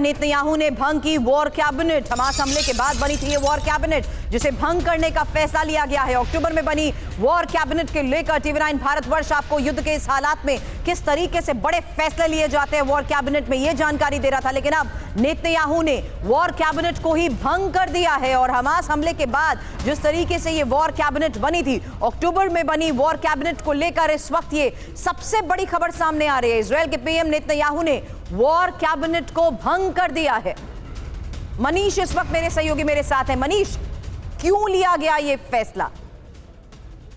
Netanyahu ने भंग की वॉर कैबिनेट। हमास हमले के बाद बनी थी ये वॉर कैबिनेट, जिसे भंग करने का फैसला लिया गया है। अक्टूबर में बनी वॉर कैबिनेट के लेकर टीवी9 भारतवर्ष आपको युद्ध के इस हालात में किस तरीके से बड़े फैसले लिए जाते हैं वॉर कैबिनेट में, ये जानकारी दे रहा था। लेकिन अब नेतन्याहू ने वॉर कैबिनेट को ही भंग कर दिया है और हमास हमले के बाद जिस तरीके से ये वॉर कैबिनेट बनी थी, अक्टूबर में बनी वॉर कैबिनेट को लेकर इस वक्त ये सबसे बड़ी खबर सामने आ रही है। इजरायल के पीएम नेतन्याहू ने वॉर कैबिनेट को भंग कर दिया है। मनीष इस वक्त मेरे सहयोगी मेरे साथ है। मनीष, क्यों लिया गया ये फैसला?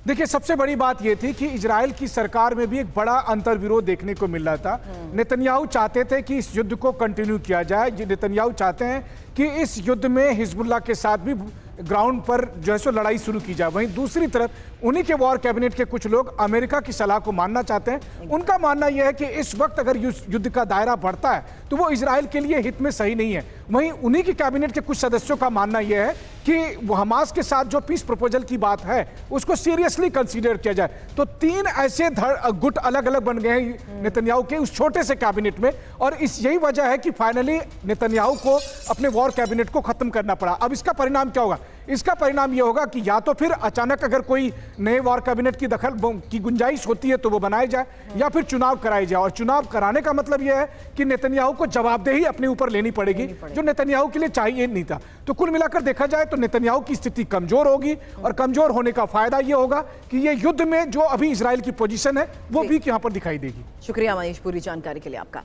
देखिए, सबसे बड़ी बात यह थी कि इजरायल की सरकार में भी एक बड़ा अंतर्विरोध देखने को मिल रहा था। नेतन्याहू चाहते थे कि इस युद्ध को कंटिन्यू किया जाए। नेतन्याहू चाहते हैं कि इस युद्ध में हिजबुल्लाह के साथ भी ग्राउंड पर जो है सो लड़ाई शुरू की जाए। वहीं दूसरी तरफ उन्हीं के वॉर कैबिनेट के कुछ लोग अमेरिका की सलाह को मानना चाहते हैं। उनका मानना यह है कि इस वक्त अगर युद्ध का दायरा बढ़ता है तो वो इजरायल के लिए हित में सही नहीं है। वहीं उन्हीं की कैबिनेट के कुछ सदस्यों का मानना यह है कि वो हमास के साथ जो पीस प्रपोजल की बात है उसको सीरियसली कंसीडर किया जाए। तो तीन ऐसे गुट अलग अलग बन गए हैं नेतन्याहू के उस छोटे से कैबिनेट में, और यही वजह है कि फाइनली नेतन्याहू को अपने वॉर कैबिनेट को खत्म करना पड़ा। अब इसका परिणाम क्या होगा? इसका परिणाम यह होगा कि या तो फिर अचानक अगर कोई नए वॉर कैबिनेट की दखल की गुंजाइश होती है तो वो बनाए जाए, या फिर चुनाव कराए जाए। और चुनाव कराने का मतलब यह है कि नेतन्याहू को जवाबदेही अपने ऊपर लेनी पड़ेगी, जो नेतन्याहू के लिए चाहिए नहीं था। तो कुल मिलाकर देखा जाए तो नेतन्याहू की स्थिति कमजोर होगी, और कमजोर होने का फायदा यह होगा कि यह युद्ध में जो अभी इजरायल की पोजीशन है वो भी यहां पर दिखाई देगी। शुक्रिया मनीष, पूरी जानकारी के लिए आपका।